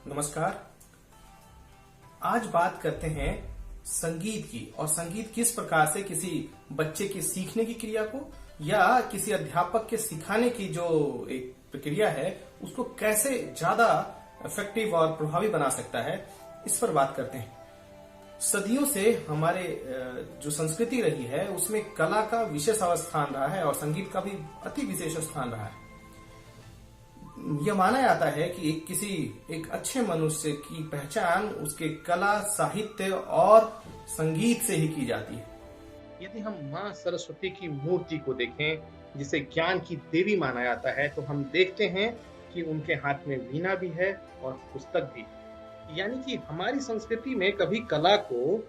नमस्कार। आज बात करते हैं संगीत की और संगीत किस प्रकार से किसी बच्चे की सीखने की क्रिया को या किसी अध्यापक के सिखाने की जो एक प्रक्रिया है उसको कैसे ज्यादा इफेक्टिव और प्रभावी बना सकता है, इस पर बात करते हैं। सदियों से हमारे जो संस्कृति रही है उसमें कला का विशेष स्थान रहा है और संगीत का भी अति विशेष स्थान रहा है। यह माना जाता है कि एक अच्छे मनुष्य की पहचान उसके कला, साहित्य और संगीत से ही की जाती है। यदि हम माँ सरस्वती की मूर्ति को देखें, जिसे ज्ञान की देवी माना जाता है, तो हम देखते हैं कि उनके हाथ में वीणा भी है और पुस्तक भी। यानी कि हमारी संस्कृति में कभी कला को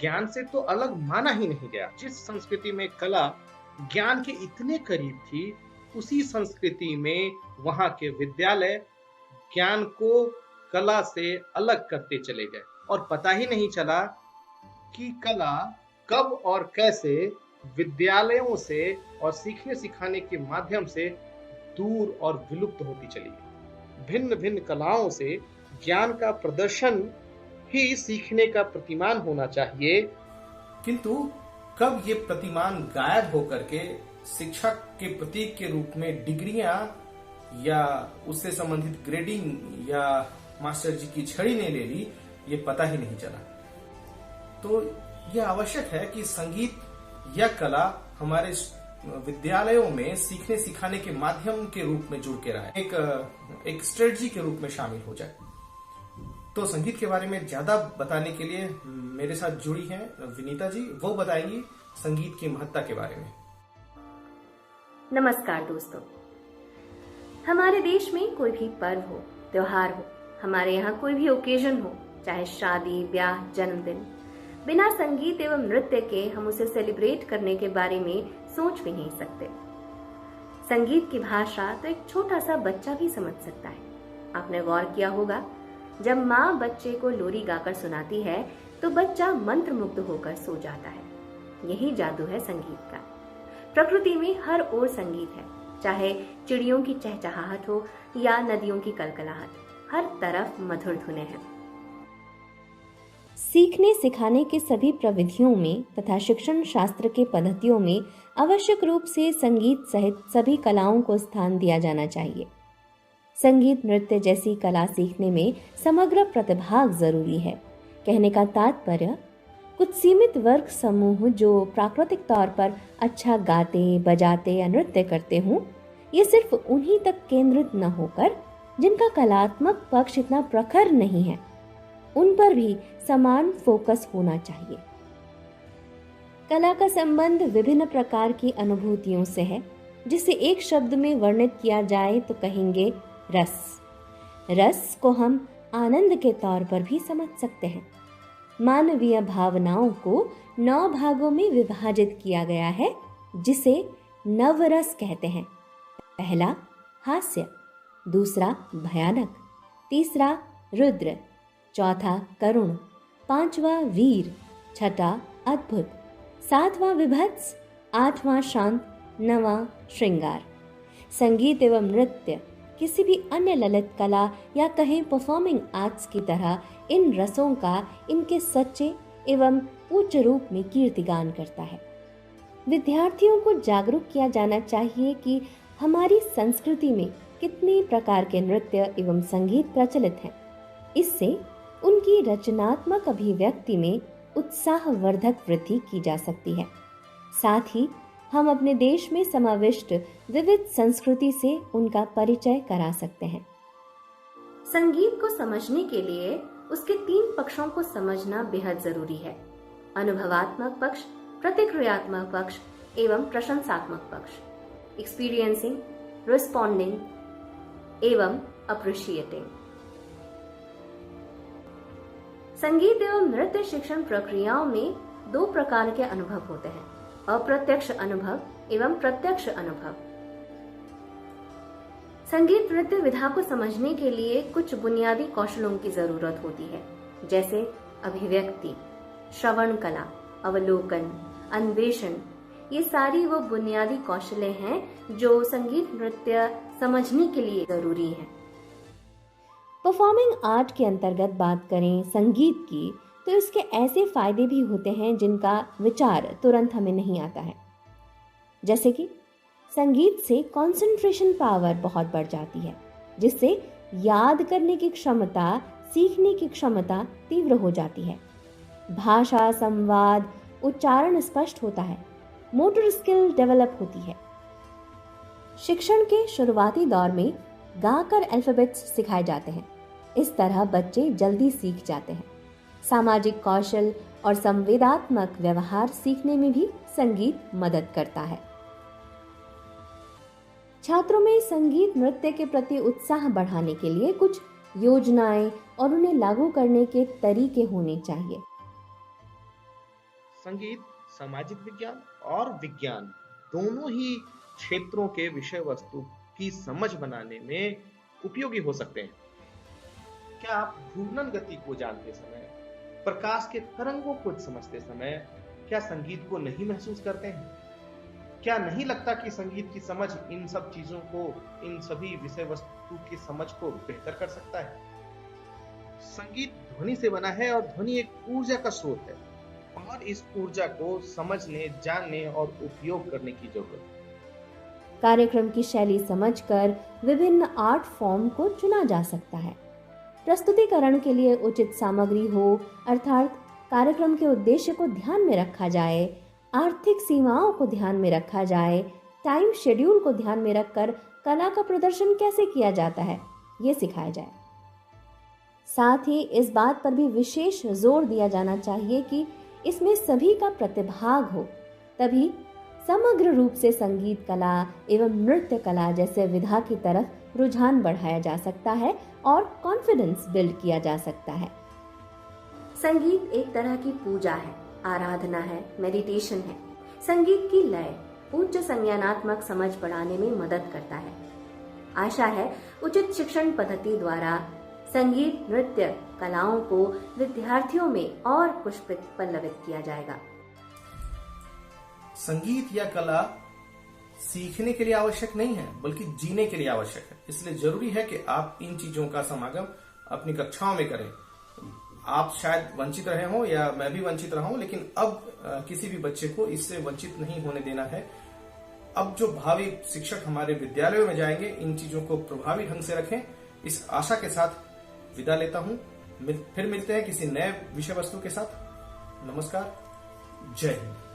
ज्ञान से तो अलग माना ही नहीं गया। जिस संस्कृति में कला ज्ञान के इतने करीब थी, उसी संस्कृति में वहां के विद्यालय ज्ञान को कला से अलग करते चले गए और पता ही नहीं चला कि कला कब और कैसे विद्यालयों से और सीखने सिखाने के माध्यम से दूर और विलुप्त होती चली गई। भिन्न भिन्न कलाओं से ज्ञान का प्रदर्शन ही सीखने का प्रतिमान होना चाहिए, किंतु कब ये प्रतिमान गायब होकर के शिक्षक के प्रतीक के रूप में डिग्रियां या उससे संबंधित ग्रेडिंग या मास्टर जी की छड़ी ने ले ली, ये पता ही नहीं चला। तो यह आवश्यक है कि संगीत या कला हमारे विद्यालयों में सीखने सिखाने के माध्यम के रूप में जुड़ के रहे, एक स्ट्रेटजी के रूप में शामिल हो जाए। तो संगीत के बारे में ज्यादा बताने के लिए मेरे साथ जुड़ी हैं विनीता जी। वो बताएंगी संगीत की महत्ता के बारे में। नमस्कार दोस्तों, हमारे देश में कोई भी पर्व हो, त्योहार हो, हमारे यहाँ कोई भी ओकेजन हो, चाहे शादी, ब्याह, जन्मदिन, बिना संगीत एवं नृत्य के हम उसे सेलिब्रेट करने के बारे में सोच भी नहीं सकते। संगीत की भाषा तो एक छोटा सा बच्चा भी समझ सकता है। आपने गौर किया होगा, जब माँ बच्चे को लोरी गाकर सुनाती है तो बच्चा मंत्रमुग्ध होकर सो जाता है। यही जादू है संगीत का। प्रकृति में हर ओर संगीत है, चाहे चिड़ियों की चहचहाहट हो या नदियों की कलकलाहट, हर तरफ मधुर धुनें हैं। सीखने सिखाने के सभी प्रविधियों में तथा शिक्षण शास्त्र के पद्धतियों में आवश्यक रूप से संगीत सहित सभी कलाओं को स्थान दिया जाना चाहिए। संगीत, नृत्य जैसी कला सीखने में समग्र प्रतिभाग जरूरी है। कहने का तात्पर्य, कुछ सीमित वर्ग समूह जो प्राकृतिक तौर पर अच्छा गाते, बजाते या नृत्य करते हों, ये सिर्फ उन्हीं तक केंद्रित न होकर जिनका कलात्मक पक्ष इतना प्रखर नहीं है, उन पर भी समान फोकस होना चाहिए। कला का संबंध विभिन्न प्रकार की अनुभूतियों से है, जिसे एक शब्द में वर्णित किया जाए तो कहेंगे रस। रस को हम आनंद के तौर पर भी समझ सकते हैं। मानवीय भावनाओं को 9 भागों में विभाजित किया गया है, जिसे नवरस कहते हैं। पहला हास्य, दूसरा भयानक, तीसरा रुद्र, चौथा करुण, पांचवा वीर, छठा अद्भुत, सातवां विभत्स, आठवां शांत, नवां श्रृंगार। संगीत एवं नृत्य किसी भी अन्य ललित कला या कहें परफॉर्मिंग आर्ट्स की तरह इन रसों का इनके सच्चे एवं उच्च रूप में कीर्तिगान करता है। विद्यार्थियों को जागरूक किया जाना चाहिए कि हमारी संस्कृति में कितने प्रकार के नृत्य एवं संगीत प्रचलित हैं। इससे उनकी रचनात्मक अभिव्यक्ति में उत्साहवर्धक वृद्धि की जा सकती है। साथ ही हम अपने देश में समाविष्ट विविध संस्कृति से उनका परिचय करा सकते हैं। संगीत को समझने के लिए उसके 3 पक्षों को समझना बेहद जरूरी है: अनुभवात्मक पक्ष, प्रतिक्रियात्मक पक्ष एवं प्रशंसात्मक पक्ष। एक्सपीरियंसिंग, रिस्पॉन्डिंग एवं अप्रिशिएटिंग। संगीत एवं नृत्य शिक्षण प्रक्रियाओं में 2 प्रकार के अनुभव होते हैं: अप्रत्यक्ष अनुभव एवं प्रत्यक्ष अनुभव। संगीत नृत्य विधा को समझने के लिए कुछ बुनियादी कौशलों की जरूरत होती है, जैसे अभिव्यक्ति, श्रवण कला, अवलोकन, अन्वेषण। ये सारी वो बुनियादी कौशलें हैं जो संगीत नृत्य समझने के लिए जरूरी हैं। परफॉर्मिंग आर्ट के अंतर्गत बात करें संगीत की, तो इसके ऐसे फायदे भी होते हैं जिनका विचार तुरंत हमें नहीं आता है। जैसे कि संगीत से कंसंट्रेशन पावर बहुत बढ़ जाती है, जिससे याद करने की क्षमता, सीखने की क्षमता तीव्र हो जाती है। भाषा, संवाद, उच्चारण स्पष्ट होता है, मोटर स्किल डेवलप होती है। शिक्षण के शुरुआती दौर में गाकर अल्फाबेट्स सिखाए जाते हैं। इस तरह बच्चे जल्दी सीख जाते हैं। सामाजिक कौशल और संवेदात्मक व्यवहार सीखने में भी संगीत मदद करता है। छात्रों में संगीत नृत्य के प्रति उत्साह बढ़ाने के लिए कुछ योजनाएं और उन्हें लागू करने के तरीके होने चाहिए। संगीत सामाजिक विज्ञान और विज्ञान दोनों ही क्षेत्रों के विषय वस्तु की समझ बनाने में उपयोगी हो सकते हैं। क्या आप घूर्णन गति को जानते समय, प्रकाश के तरंगों को समझते समय क्या संगीत को नहीं महसूस करते हैं? क्या नहीं लगता कि संगीत की समझ इन सब चीजों को, इन सभी विषय वस्तु की समझ को बेहतर कर सकता है? संगीत ध्वनि से बना है और ध्वनि एक ऊर्जा का स्रोत है और इस ऊर्जा को समझने, जानने और उपयोग करने की जरूरत है। कार्यक्रम की शैली समझकर विभिन्न आर्ट फॉर्म को चुना जा सकता है। प्रस्तुतिकरण के लिए उचित सामग्री हो, अर्थात कार्यक्रम के उद्देश्य को ध्यान में रखा जाए, आर्थिक सीमाओं को ध्यान में रखा जाए, टाइम शेड्यूल को ध्यान में रखकर कला का प्रदर्शन कैसे किया जाता है, ये सिखाया जाए। साथ ही इस बात पर भी विशेष जोर दिया जाना चाहिए कि इसमें सभी का प्रतिभाग हो, तभी समग्र रूप से संगीत कला एवं नृत्य कला जैसे विधा की तरफ रुझान बढ़ाया जा सकता है और कॉन्फिडेंस बिल्ड किया जा सकता है। संगीत एक तरह की पूजा है, आराधना है, मेडिटेशन है। संगीत की लय उच्च संज्ञानात्मक समझ बढ़ाने में मदद करता है। आशा है उचित शिक्षण पद्धति द्वारा संगीत नृत्य कलाओं को विद्यार्थियों में और पुष्पित पल्लवित किया जाएगा। संगीत या कला सीखने के लिए आवश्यक नहीं है, बल्कि जीने के लिए आवश्यक है। इसलिए जरूरी है कि आप इन चीजों का समागम अपनी कक्षाओं में करें। आप शायद वंचित रहे हों या मैं भी वंचित रहा हूं, लेकिन अब किसी भी बच्चे को इससे वंचित नहीं होने देना है। अब जो भावी शिक्षक हमारे विद्यालयों में जाएंगे, इन चीजों को प्रभावी ढंग से रखें, इस आशा के साथ विदा लेता हूं। फिर मिलते हैं किसी नए विषय वस्तु के साथ। नमस्कार, जय हिंद।